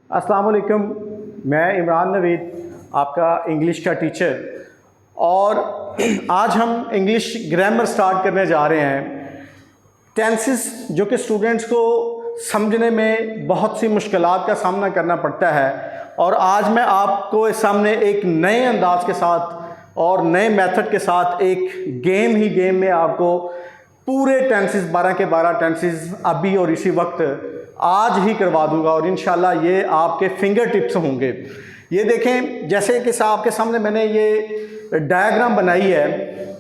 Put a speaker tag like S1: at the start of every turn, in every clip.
S1: अस्सलाम वालेकुम, मैं इमरान नवीद, आपका इंग्लिश का टीचर। और आज हम इंग्लिश ग्रामर स्टार्ट करने जा रहे हैं। टेंसेस जो कि स्टूडेंट्स को समझने में बहुत सी मुश्किलात का सामना करना पड़ता है, और आज मैं आपको इस सामने एक नए अंदाज के साथ और नए मेथड के साथ एक गेम में आपको पूरे टेंसेस 12 के 12 टेंसेस अभी और इसी वक्त आज ही करवा दूंगा, और इंशाल्लाह ये आपके फिंगर टिप्स होंगे। ये देखें, जैसे कि आपके सामने मैंने ये डायग्राम बनाई है,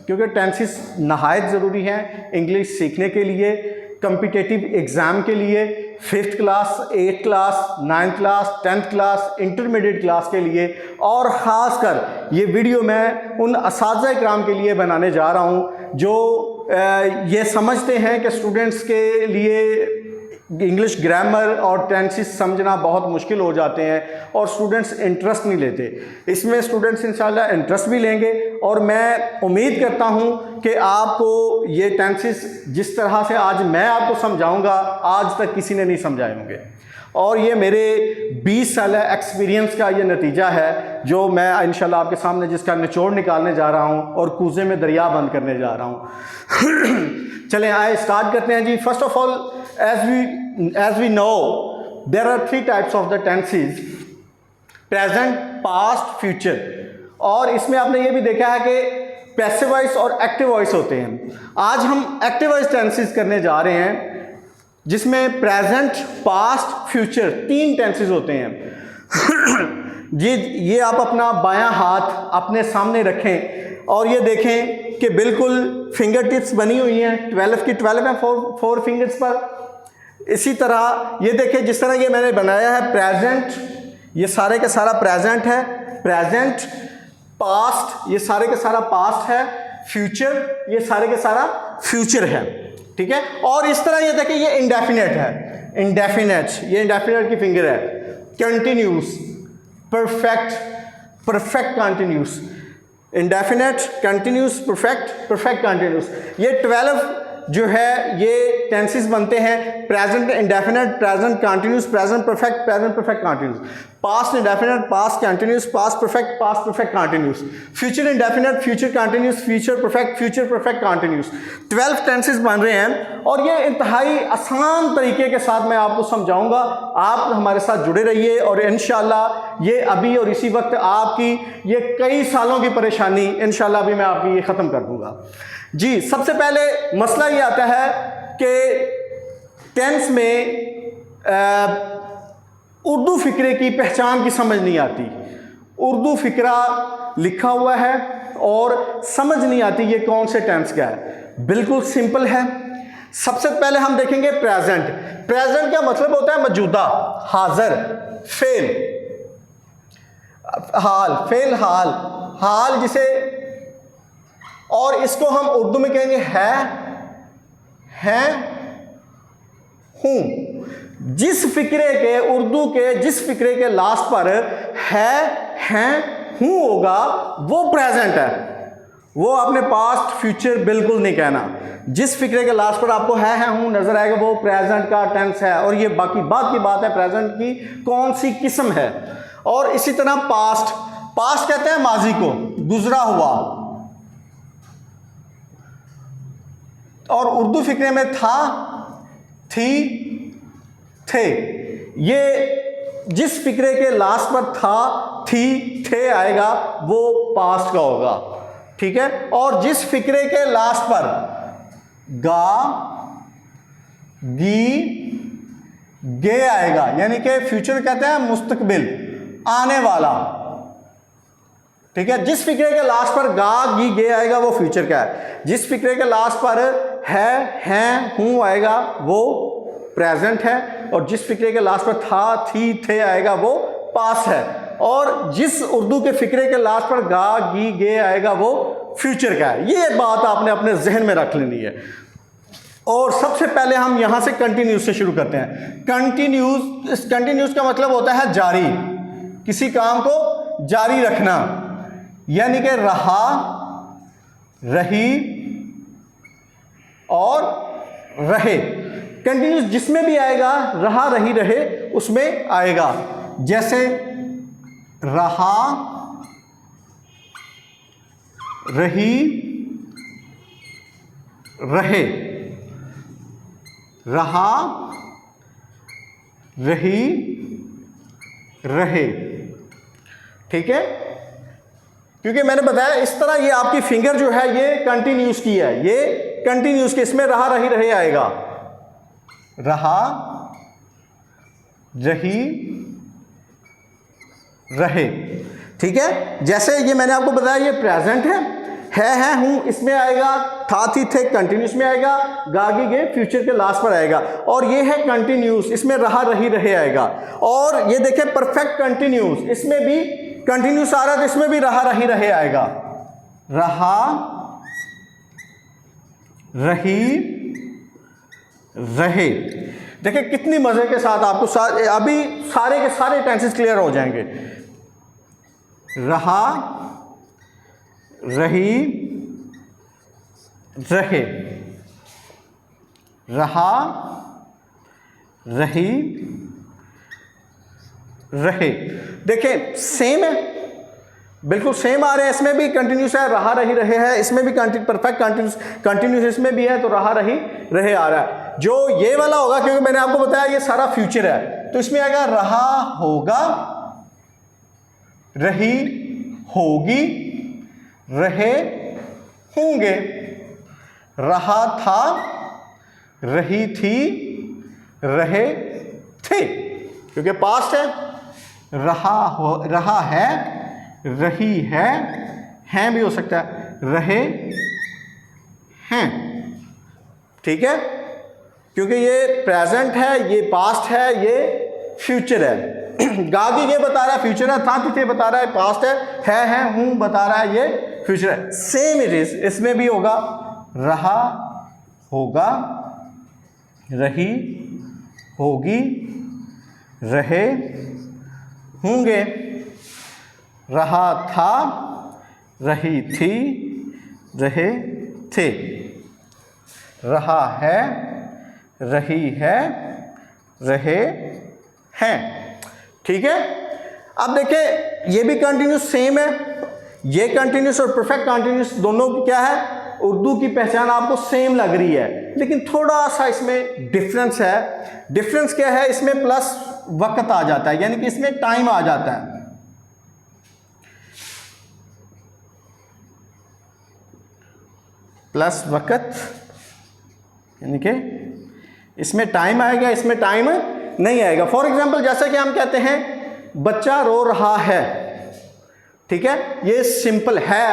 S1: क्योंकि टेंसेस नहायत ज़रूरी हैं इंग्लिश सीखने के लिए, कम्पिटिटिव एग्ज़ाम के लिए, 5th class, 8th class, 9th class, 10th class, intermediate class के लिए, और ख़ासकर ये वीडियो मैं उन असातिज़ा इकराम के लिए बनाने जा रहा हूँ जो ये समझते हैं कि स्टूडेंट्स के लिए इंग्लिश ग्रामर और टेंसेस समझना बहुत मुश्किल हो जाते हैं और स्टूडेंट्स इंटरेस्ट नहीं लेते। इसमें स्टूडेंट्स इंशाल्लाह इंटरेस्ट भी लेंगे, और मैं उम्मीद करता हूं कि आपको ये टेंसेस जिस तरह से आज मैं आपको समझाऊंगा आज तक किसी ने नहीं समझाए होंगे, और ये मेरे 20 साल एक्सपीरियंस का ये नतीजा है जो मैं इंशाल्लाह आपके सामने जिसका निचोड़ निकालने जा रहा हूँ और कूजे में दरिया बंद करने जा रहा हूँ। चलें आए स्टार्ट करते हैं जी। First of all, as we know, there are 3 types of the tenses: present, past, future। और इसमें आपने ये भी देखा है कि पैसिव वॉइस और एक्टिव वॉइस होते हैं। आज हम एक्टिव वॉइस टेंसेस करने जा रहे हैं जिसमें प्रेजेंट, पास्ट, फ्यूचर 3 टेंसेस होते हैं। ये आप अपना बायां हाथ अपने सामने रखें और ये देखें कि बिल्कुल फिंगर टिप्स बनी हुई हैं, 12 की 12 है 4 फिंगर्स पर। इसी तरह ये देखें, जिस तरह ये मैंने बनाया है, प्रेजेंट ये सारे का सारा प्रेजेंट है, प्रेजेंट, पास्ट ये सारे का सारा पास्ट है, फ्यूचर ये सारे का सारा फ्यूचर है, ठीक है। और इस तरह ये देखें, ये इंडेफिनेट है, इंडेफिनेट ये इंडेफिनेट की फिंगर है, continuous, perfect, perfect continuous, indefinite, continuous, perfect, perfect continuous. ये 12 जो है ये टेंसेस बनते हैं: present indefinite, present continuous, present perfect, present perfect continuous, past indefinite, past continuous, past perfect, past perfect continuous, future indefinite, future continuous, future perfect, future perfect continuous. 12 tenses बन रहे हैं, और ये इंतहाई आसान तरीके के साथ मैं आपको समझाऊंगा। आप हमारे साथ जुड़े रहिए, और इंशाल्लाह ये अभी और इसी वक्त आपकी ये कई सालों की परेशानी इंशाल्लाह अभी मैं आपकी ये ख़त्म कर दूंगा जी। सबसे पहले मसला ये आता है कि टेंस में उर्दू फिक्रे की पहचान की समझ नहीं आती। उर्दू फिक्रा लिखा हुआ है और समझ नहीं आती ये कौन से टेंस का है। बिल्कुल सिंपल है। सबसे पहले हम देखेंगे प्रेजेंट। प्रेजेंट का मतलब होता है मौजूदा, हाजिर, फेल, हाल, फेल, हाल, हाल जिसे, और इसको हम उर्दू में कहेंगे हैं, हूं। जिस फिक्रे के, उर्दू के जिस फिक्रे के लास्ट पर हैं, हूं होगा वो प्रेजेंट है। वो आपने पास्ट, फ्यूचर बिल्कुल नहीं कहना। जिस फिक्रे के लास्ट पर आपको है, हूं नजर आएगा वो प्रेजेंट का टेंस है, और ये बाकी बात की बात है प्रेजेंट की कौन सी किस्म है। और इसी तरह पास्ट, पास्ट कहते हैं माजी को, गुजरा हुआ, और उर्दू फिक्रे में था, थी, थे। ये जिस फिक्रे के लास्ट पर था, थी, थे आएगा वो पास्ट का होगा, ठीक है। और जिस फिक्रे के लास्ट पर गा, गी, गे आएगा, यानी कि फ्यूचर कहते हैं मुस्तकबिल, आने वाला, ठीक है। जिस फिक्रे के लास्ट पर गा, गी, गे आएगा वो फ्यूचर का है। जिस फिक्रे के लास्ट पर है, हैं, हूं आएगा वो प्रेजेंट है, और जिस फिक्रे के लास्ट पर था, थी, थे आएगा वो पास्ट है, और जिस उर्दू के फिक्रे के लास्ट पर गा, गी, गे आएगा वो फ्यूचर का है। ये बात आपने अपने जहन में रख लेनी है। और सबसे पहले हम यहां से कंटिन्यूस से शुरू करते हैं। कंटिन्यूस, इस कंटिन्यूस का मतलब होता है जारी, किसी काम को जारी रखना, यानी कि रहा, रही और रहे। कंटिन्यूस जिसमें भी आएगा, रहा, रही, रहे उसमें आएगा। जैसे रहा, रही, रहे, रहा, रही, रहे। ठीक है, क्योंकि मैंने बताया इस तरह ये आपकी फिंगर जो है ये कंटिन्यूस की है, ये कंटिन्यूस की, इसमें रहा, रही, रहे आएगा। रहा, रही, रहे। ठीक है, जैसे ये मैंने आपको बताया ये प्रेजेंट है, हूं इसमें आएगा, था, थी, थे कंटिन्यूस में आएगा, गागी गे फ्यूचर के लास्ट पर आएगा। और ये है कंटिन्यूस, इसमें रहा, रही, रहे आएगा। और ये देखें परफेक्ट कंटिन्यूस, इसमें भी कंटिन्यूस आ रहा है तो इसमें भी रहा, रही, रहे आएगा। रहा, रही, रहे। देखिए कितनी मजे के साथ आपको अभी सारे के सारे टेंसेस क्लियर हो जाएंगे। रहा, रही, रहे, रहा, रही, रहे। देखिए सेम है, बिल्कुल सेम आ रहे हैं, इसमें भी कंटिन्यूस है, रहा, रही, रहे है, इसमें भी परफेक्ट कंटिन्यूस इसमें भी है, तो रहा, रही, रहे आ रहा है। जो ये वाला होगा, क्योंकि मैंने आपको बताया ये सारा फ्यूचर है, तो इसमें आएगा रहा होगा, रही होगी, रहे होंगे, रहा था, रही थी, रहे थे, क्योंकि पास्ट है। रहा है, रही है भी हो सकता है, रहे हैं। ठीक है, क्योंकि ये प्रेजेंट है, ये पास्ट है, ये फ्यूचर है। गागी ये बता रहा है फ्यूचर है, था, थे बता रहा है पास्ट है, हूं बता रहा है ये फ्यूचर है। सेम इट इज, इसमें भी होगा रहा होगा, रही होगी, रहे होंगे, रहा था, रही थी, रहे थे, रहा है, रही है, रहे हैं। ठीक है, अब देखें ये भी कंटिन्यूस सेम है, ये कंटिन्यूस और परफेक्ट कंटिन्यूस दोनों की क्या है, उर्दू की पहचान आपको सेम लग रही है, लेकिन थोड़ा सा इसमें डिफरेंस है। डिफरेंस क्या है, इसमें प्लस वक्त आ जाता है, यानी कि इसमें टाइम आ जाता है। प्लस वक्त, यानी कि इसमें टाइम आएगा, इसमें टाइम नहीं आएगा। फॉर एग्जाम्पल जैसा कि हम कहते हैं बच्चा रो रहा है, ठीक है, ये सिंपल है,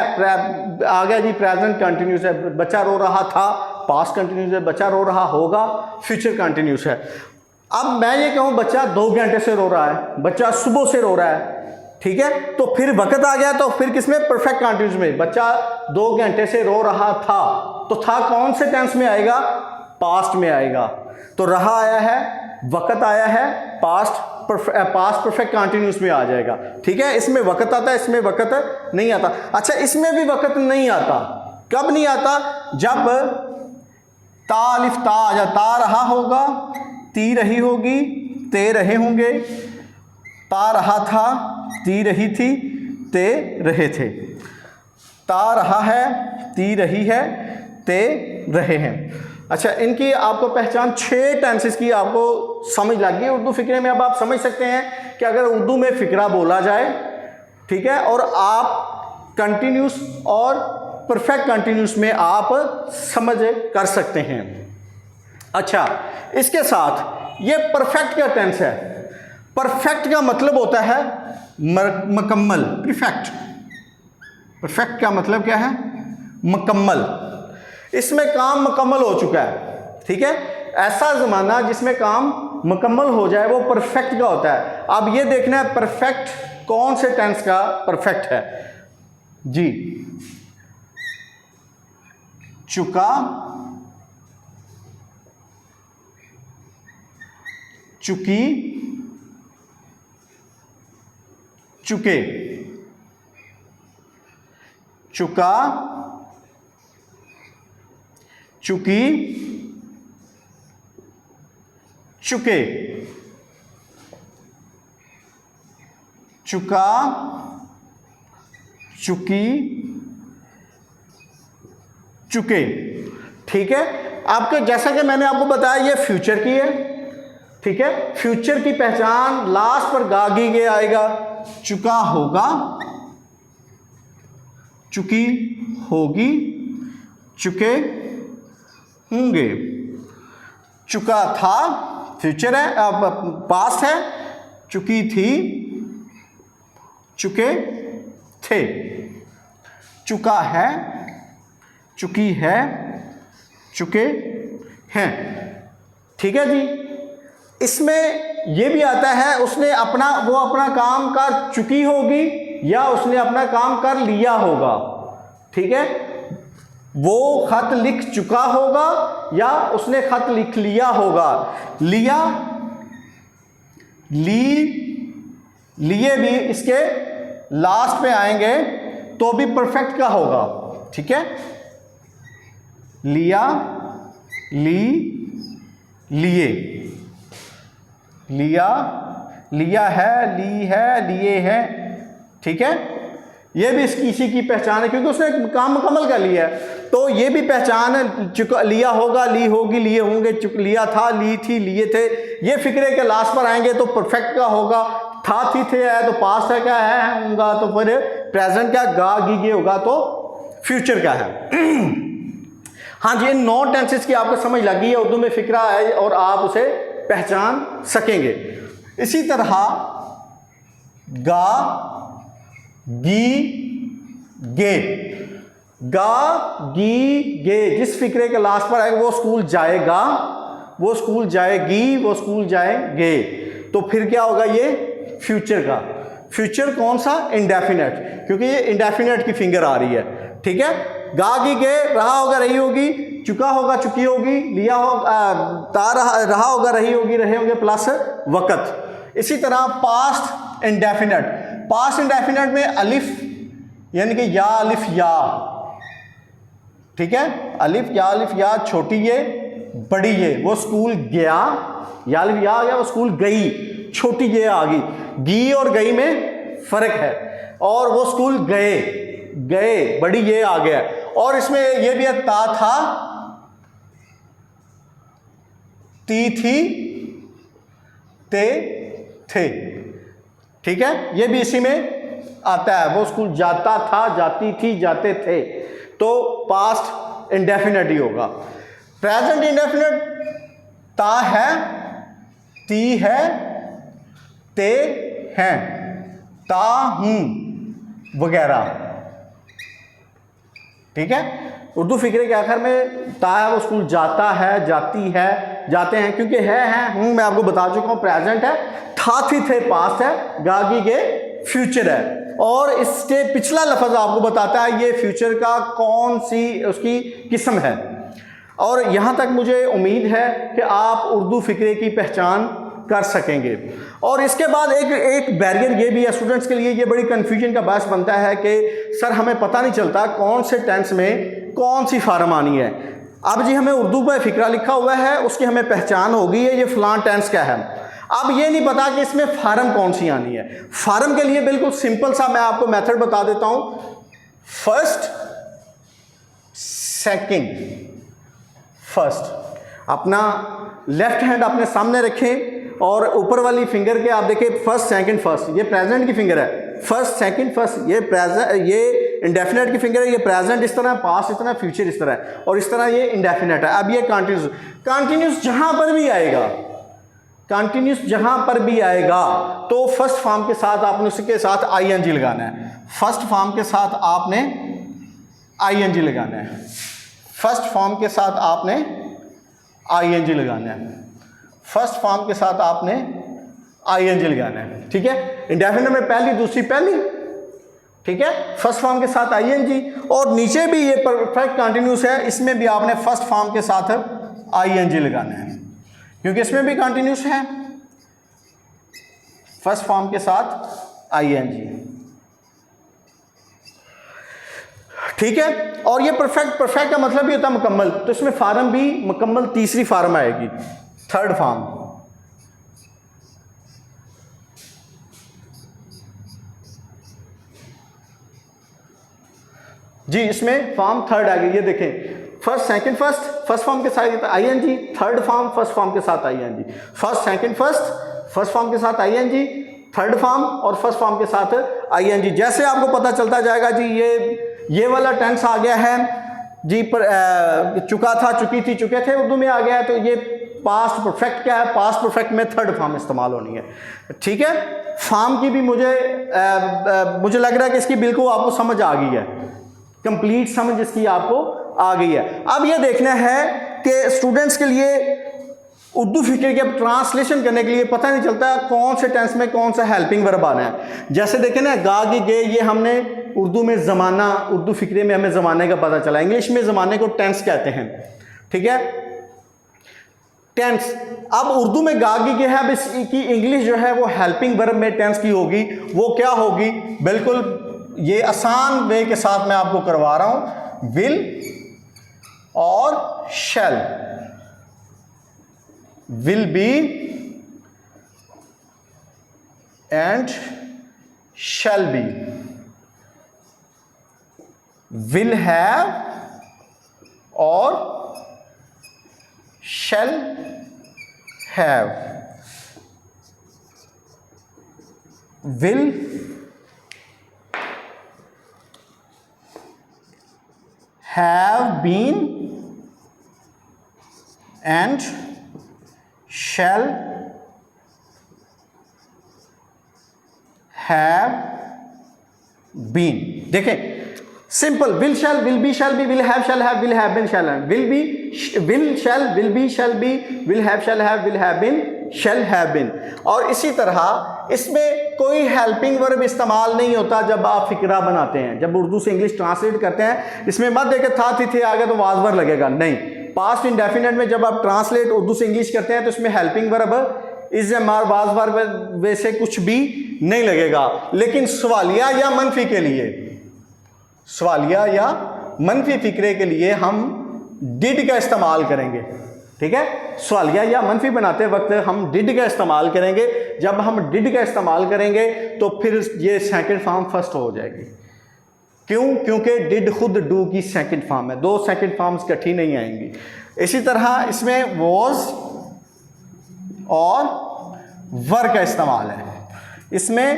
S1: आ गया जी, प्रेजेंट कंटिन्यूस है। बच्चा रो रहा था, पास्ट कंटिन्यूस है। बच्चा रो रहा होगा, फ्यूचर कंटिन्यूस है। अब मैं ये कहूँ बच्चा 2 घंटे से रो रहा है, बच्चा सुबह से रो रहा है, ठीक है, तो फिर वक्त आ गया, तो फिर किसमें, परफेक्ट कंटिन्यूस में। बच्चा 2 घंटे से रो रहा था, तो था कौन से टेंस में आएगा, पास्ट में आएगा। तो रहा आया है, वक्त आया है, पास्ट परफेक्ट कंटिन्यूस में आ जाएगा। ठीक है, इसमें वक्त आता है, इसमें वक्त नहीं आता। अच्छा, इसमें भी वक्त नहीं आता, कब नहीं आता, जब ता अलिफ ता आ जाता, ता रहा होगा, ती रही होगी, ते रहे होंगे, ता रहा था, ती रही थी, ते रहे थे। ता रहा है, ती रही है, ते रहे हैं। अच्छा, इनकी आपको पहचान 6 टेंसेस की आपको समझ लग गई उर्दू फिक्रे में। अब आप समझ सकते हैं कि अगर उर्दू में फिक्रा बोला जाए, ठीक है, और आप कंटिन्यूस और परफेक्ट कंटिन्यूस में आप समझ कर सकते हैं। अच्छा, इसके साथ ये परफेक्ट का टेंस है। परफेक्ट का मतलब होता है मुकम्मल, परफेक्ट। परफेक्ट का मतलब क्या है, मुकम्मल। इसमें काम मुकम्मल हो चुका है, ठीक है। ऐसा ज़माना जिसमें काम मुकम्मल हो जाए वो परफेक्ट का होता है। अब ये देखना है परफेक्ट कौन से टेंस का परफेक्ट है जी। चुका, चुकी, चुके, चुका, चुकी, चुके। चुका, चुकी, चुके। ठीक है, आपके जैसा कि मैंने आपको बताया ये फ्यूचर की है। ठीक है, फ्यूचर की पहचान लास्ट पर गा गी गे आएगा। चुका होगा, चुकी होगी, चुके होंगे। चुका था फ्यूचर है, अब पास्ट है। चुकी थी, चुके थे। चुका है, चुकी है, चुके हैं। ठीक है जी, इसमें यह भी आता है उसने वो अपना काम कर चुकी होगी या उसने अपना काम कर लिया होगा। ठीक है, वो खत लिख चुका होगा या उसने खत लिख लिया होगा। लिया, ली, लिए भी इसके लास्ट पे आएंगे तो भी परफेक्ट का होगा। ठीक है, लिया, ली, लिए, लिया, लिया है, ली है, लिए है। ठीक है, ये भी इसी की पहचान है क्योंकि उसने काम मुकम्मल कर लिया है। तो ये भी पहचान है, चुका, लिया होगा, ली होगी, लिए होंगे, लिया था, ली थी, लिए थे। ये फिक्रे के लास्ट पर आएंगे तो परफेक्ट का होगा। था, थी, थे है तो पास्ट है, क्या है होगा तो फिर प्रेजेंट क्या, गा, गी, गे होगा तो फ्यूचर का है। हाँ जी, इन 9 टेंसेस की आपको समझ लगी है, उर्दू में फिक्रा है और आप उसे पहचान सकेंगे। इसी तरह गा, गी, गे। गा, गी, गे जिस फिक्रे के लास्ट पर आएगा वो स्कूल जाएगा, वो स्कूल जाएगी, वो स्कूल जाएंगे। तो फिर क्या होगा, ये फ्यूचर का। फ्यूचर कौन सा, इंडेफिनेट, क्योंकि ये इंडेफिनेट की फिंगर आ रही है। ठीक है, गा, गी, गे, रहा होगा, रही होगी, चुका होगा, चुकी होगी, लिया होगा, रहा होगा, रही होगी, रहे होंगे प्लस वक़्त। इसी तरह पास्ट इंडेफिनेट। पास्ट इंडेफिनेट में अलिफ यानी कि या, अलिफ या। ठीक है, अलिफ या, अलिफ या, छोटी ये, बड़ी ये। वो स्कूल गया, या अलिफ या आ गया, वो स्कूल गई, छोटी ये आ गई। गी और गई में फर्क है। और वो स्कूल गए, गए, बड़ी ये आ गया। और इसमें ये भी है, ता था, ती थी, ते थे। ठीक है, ये भी इसी में आता है। वो स्कूल जाता था, जाती थी, जाते थे। तो पास्ट इंडेफिनेट ही होगा। प्रेजेंट इंडेफिनेट ता है, ती है, ते हैं, ता हूं वगैरह। ठीक है, उर्दू फिक्रे के आखिर में ता है, वो स्कूल जाता है, जाती है, जाते हैं, क्योंकि है हूं मैं आपको बता चुका हूं प्रेजेंट है, था, थी, थे पास्ट है, गागी के फ्यूचर है। और इसके पिछला लफ्ज आपको बताता है ये फ्यूचर का कौन सी उसकी किस्म है। और यहाँ तक मुझे उम्मीद है कि आप उर्दू फिक्रे की पहचान कर सकेंगे। और इसके बाद एक बैरियर ये भी है स्टूडेंट्स के लिए, ये बड़ी कन्फ्यूजन का बायस बनता है कि सर हमें पता नहीं चलता कौन से टेंस में कौन सी फार्म आनी है। अब जी हमें उर्दू में फिक्रा लिखा हुआ है, उसकी हमें पहचान होगी है, ये फलां टेंस का है। अब ये नहीं पता कि इसमें फार्म कौन सी आनी है। फार्म के लिए बिल्कुल सिंपल सा मैं आपको मेथड बता देता हूँ। First, second, first. अपना लेफ्ट हैंड अपने सामने रखें और ऊपर वाली फिंगर के आप देखें फर्स्ट, सेकंड, फर्स्ट। ये प्रेजेंट की फिंगर है, फर्स्ट, सेकंड, फर्स्ट। ये प्रेजेंट, ये इंडेफिनेट की फिंगर है। ये प्रेजेंट इस तरह, पास्ट इस तरह, फ्यूचर इस तरह है, और इस तरह ये इंडेफिनेट है। अब ये कंटिन्यूस, कंटिन्यूस जहां पर भी आएगा, कंटिन्यूस जहां पर भी आएगा तो फर्स्ट फॉर्म के साथ आपने उसके साथ आईएनजी लगाना है। फर्स्ट फॉर्म के साथ आपने आईएनजी लगाना है। फर्स्ट फॉर्म के साथ आपने आईएनजी लगाना है। फर्स्ट फॉर्म के साथ आपने आईएनजी लगाना है। ठीक है, इंडेफिनेट में पहली, दूसरी, पहली। ठीक है, फर्स्ट फॉर्म के साथ आईएनजी। और नीचे भी ये परफेक्ट कंटिन्यूस है, इसमें भी आपने फर्स्ट फॉर्म के साथ आईएनजी लगाना है क्योंकि इसमें भी कंटिन्यूस है। फर्स्ट फॉर्म के साथ आईएनजी। ठीक है, और ये परफेक्ट का मतलब भी होता है मुकम्मल, तो इसमें फार्म भी मुकम्मल तीसरी फार्म आएगी, थर्ड फॉर्म। जी, इसमें फॉर्म थर्ड आ गई, ये देखें, first second first, first form के साथ I N G, third form first form के साथ I N G, first second first form के साथ आईएनजी, थर्ड फॉर्म और फर्स्ट फॉर्म के साथ आईएनजी। जैसे आपको पता चलता जाएगा जी ये वाला टेंस आ गया है जी, पर चुका था, चुकी थी, चुके थे उर्दू में आ गया है, तो ये पास्ट परफेक्ट क्या है, पास्ट परफेक्ट में थर्ड फॉर्म इस्तेमाल होनी है। ठीक है, फॉर्म की भी मुझे लग रहा है कि इसकी बिल्कुल आपको समझ आ गई है, कंप्लीट समझ इसकी आपको आ गई है। अब ये देखना है कि स्टूडेंट्स के लिए उर्दू फिक्र के अब ट्रांसलेशन करने के लिए पता नहीं चलता कौन से टेंस में कौन सा हेल्पिंग वर्ब आना है। जैसे देखें ना, गा गी गे, ये हमने उर्दू में ज़माना, उर्दू फिक्रे में हमें ज़माने का पता चला, इंग्लिश में ज़माने को टेंस कहते हैं। ठीक है, टेंस। अब उर्दू में गा गी गे है, अब इसकी इंग्लिश जो है वो हेल्पिंग वर्ब में टेंस की होगी, वो क्या होगी, बिल्कुल ये आसान वे के साथ मैं आपको करवा रहा हूं, विल और शैल। will be and shall be, will have और shall have, will have been and shall have been। देखें, simple, will shall will be shall be, will have shall have, will have been shall have, will be will shall will be shall be, will have shall have, will have been shall have been. और इसी तरह इसमें कोई helping verb इस्तेमाल नहीं होता जब आप फिक्रा बनाते हैं, जब उर्दू से इंग्लिश ट्रांसलेट करते हैं, इसमें मत देखे था थी थे आगे तो वाज वर लगेगा, नहीं। पास्ट इंडेफिनेट में जब आप ट्रांसलेट उर्दू से इंग्लिश करते हैं तो इसमें helping verb is am are was were वैसे कुछ भी नहीं लगेगा। लेकिन सवालिया या मनफी के लिए, सवालिया या मनफी फिक्रे के लिए हम डिड का इस्तेमाल करेंगे। ठीक है, सवालिया या मनफी बनाते वक्त हम डिड का इस्तेमाल करेंगे। जब हम डिड का इस्तेमाल करेंगे तो फिर ये सेकंड फॉर्म फर्स्ट हो जाएगी। क्यों? क्योंकि डिड खुद डू की सेकंड फॉर्म है, दो सेकंड फॉर्म्स इकट्ठी नहीं आएंगी। इसी तरह इसमें वॉज और वर का इस्तेमाल है, इसमें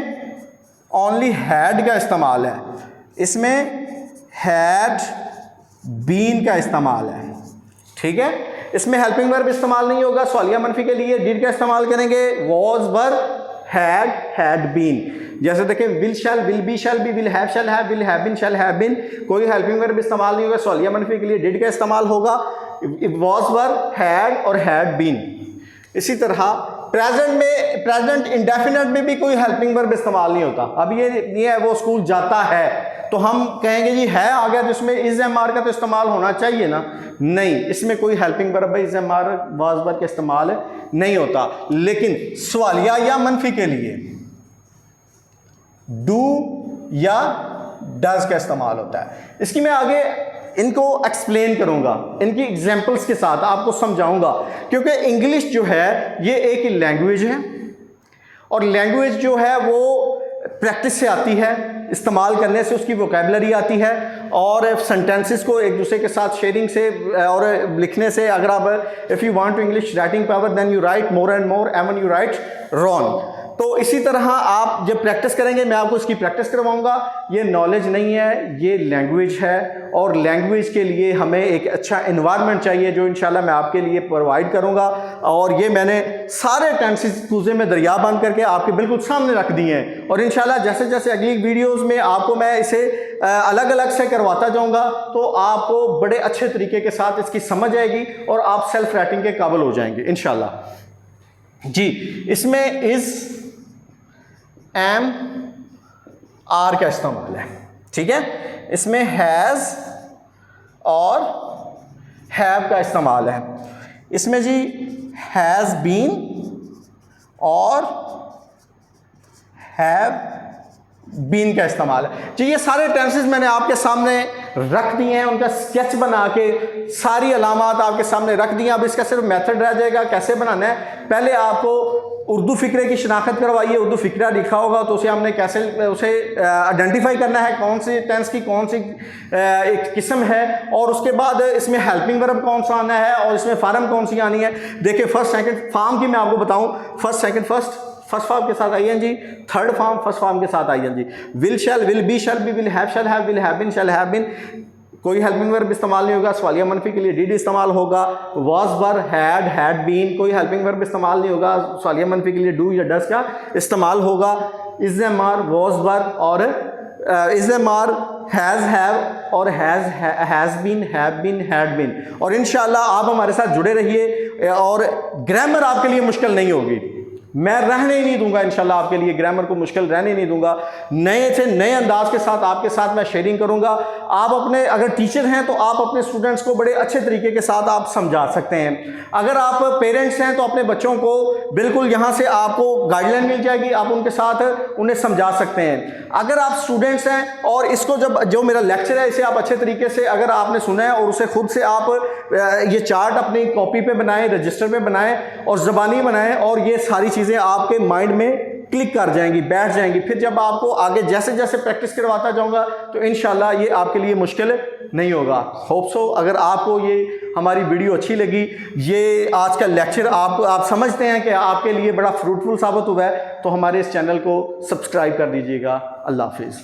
S1: ओनली हैड का इस्तेमाल है, इसमें हैड बीन का इस्तेमाल है। ठीक है, इसमें हेल्पिंग वर्ब इस्तेमाल नहीं होगा। सवालिया मनफी के लिए डिड का इस्तेमाल करेंगे, वॉज वर हैड बीन। जैसे देखें, will shall will be shall be, will have shall have, will have been shall have been, कोई हेल्पिंग वर्ब इस्तेमाल नहीं होगा। सवालिया मनफी के लिए डिड का इस्तेमाल होगा, वॉज वर हैड और हैड बीन। इसी तरह प्रेजेंट इंडेफिनेट में भी कोई हेल्पिंग वर्ब इस्तेमाल नहीं होता। अब ये नहीं है वो स्कूल जाता है तो हम कहेंगे जी है आ गया तो इसमें इज एम आर का तो इस्तेमाल होना चाहिए ना, नहीं, इसमें कोई helping verb is am are was were का इस्तेमाल नहीं होता। लेकिन सवालिया या मनफी के लिए डू या डज का इस्तेमाल होता है। इसकी मैं आगे इनको एक्सप्लेन करूंगा, इनकी एग्जांपल्स के साथ आपको समझाऊंगा, क्योंकि इंग्लिश जो है ये एक लैंग्वेज है और लैंग्वेज जो है वो प्रैक्टिस से आती है, इस्तेमाल करने से उसकी वोकैबुलरी आती है और सेंटेंसेस को एक दूसरे के साथ शेयरिंग से और लिखने से, अगर आप if you want to English writing power then you write more and more even you write wrong. तो इसी तरह आप जब प्रैक्टिस करेंगे मैं आपको इसकी प्रैक्टिस करवाऊंगा। ये नॉलेज नहीं है, ये लैंग्वेज है और लैंग्वेज के लिए हमें एक अच्छा एनवायरनमेंट चाहिए जो इंशाल्लाह मैं आपके लिए प्रोवाइड करूंगा। और ये मैंने सारे टेंसेस कूजे में दरिया बंद करके आपके बिल्कुल सामने रख दिए हैं और इंशाल्लाह जैसे जैसे अगली वीडियोज़ में आपको मैं इसे अलग अलग से करवाता जाऊँगा तो आपको बड़े अच्छे तरीके के साथ इसकी समझ आएगी और आप सेल्फ राइटिंग के काबिल हो जाएंगे इंशाल्लाह। जी, इसमें इज़ एम आर का इस्तेमाल है। ठीक है, इसमें हैज़ और हैव का इस्तेमाल है। इसमें जी हैज़ बीन और हैव बीन का इस्तेमाल है। जी, ये सारे टेंसेस मैंने आपके सामने रख दिए हैं, उनका स्केच बना के सारी अलामात आपके सामने रख दी हैं। अब इसका सिर्फ मेथड रह जाएगा कैसे बनाना है। पहले आपको उर्दू फ़िक्रे की शनाख्त करवाइए। उर्दू फ़िक्रा लिखा होगा तो उसे हमने कैसे उसे आइडेंटिफाई करना है, कौन सी टेंस की कौन सी एक किस्म है, और उसके बाद इसमें हेल्पिंग वर्ब कौन सा आना है और इसमें फार्म कौन सी आनी है। देखिए फर्स्ट सेकंड फार्म की मैं आपको बताऊं, फर्स्ट सेकंड फर्स्ट फार्म के साथ I N G, third form first form के साथ I N G, will shall will be shall be will have been shall have been, कोई हेल्पिंग वर्ब इस्तेमाल नहीं होगा। सवालिया मनफी के लिए डिड इस्तेमाल होगा। वाज वर हैड बीन, कोई हेल्पिंग वर्ब इस्तेमाल नहीं होगा। सवालिया मनफी के लिए डू या डज का इस्तेमाल होगा। Is am are was were और is am are has have और has been have been had been. और इंशाल्लाह आप हमारे साथ जुड़े रहिए और ग्रामर आपके लिए मुश्किल नहीं होगी। मैं रहने ही नहीं दूंगा इंशाल्लाह, आपके लिए ग्रामर को मुश्किल रहने नहीं दूंगा। नए से नए अंदाज के साथ आपके साथ मैं शेयरिंग करूंगा। आप अपने अगर टीचर हैं तो आप अपने स्टूडेंट्स को बड़े अच्छे तरीके के साथ आप समझा सकते हैं। अगर आप पेरेंट्स हैं तो अपने बच्चों को बिल्कुल यहाँ से आपको गाइडलाइन मिल जाएगी, आप उनके साथ उन्हें समझा सकते हैं। अगर आप स्टूडेंट्स हैं और इसको जो मेरा लेक्चर है इसे आप अच्छे तरीके से अगर आपने सुना है और उसे खुद से आप ये चार्ट अपनी कॉपी पे बनाएं, रजिस्टर पे बनाएं और ज़बानी बनाएं, और ये सारी चीज़ें आपके माइंड में क्लिक कर जाएंगी, बैठ जाएंगी। फिर जब आपको आगे जैसे जैसे प्रैक्टिस करवाता जाऊंगा तो इंशाल्लाह ये आपके लिए मुश्किल नहीं होगा। होप सो अगर आपको ये हमारी वीडियो अच्छी लगी, ये आज का लेक्चर आप समझते हैं कि आपके लिए बड़ा फ्रूटफुल साबित हुआ है, तो हमारे इस चैनल को सब्सक्राइब कर दीजिएगा। अल्लाह हाफिज़।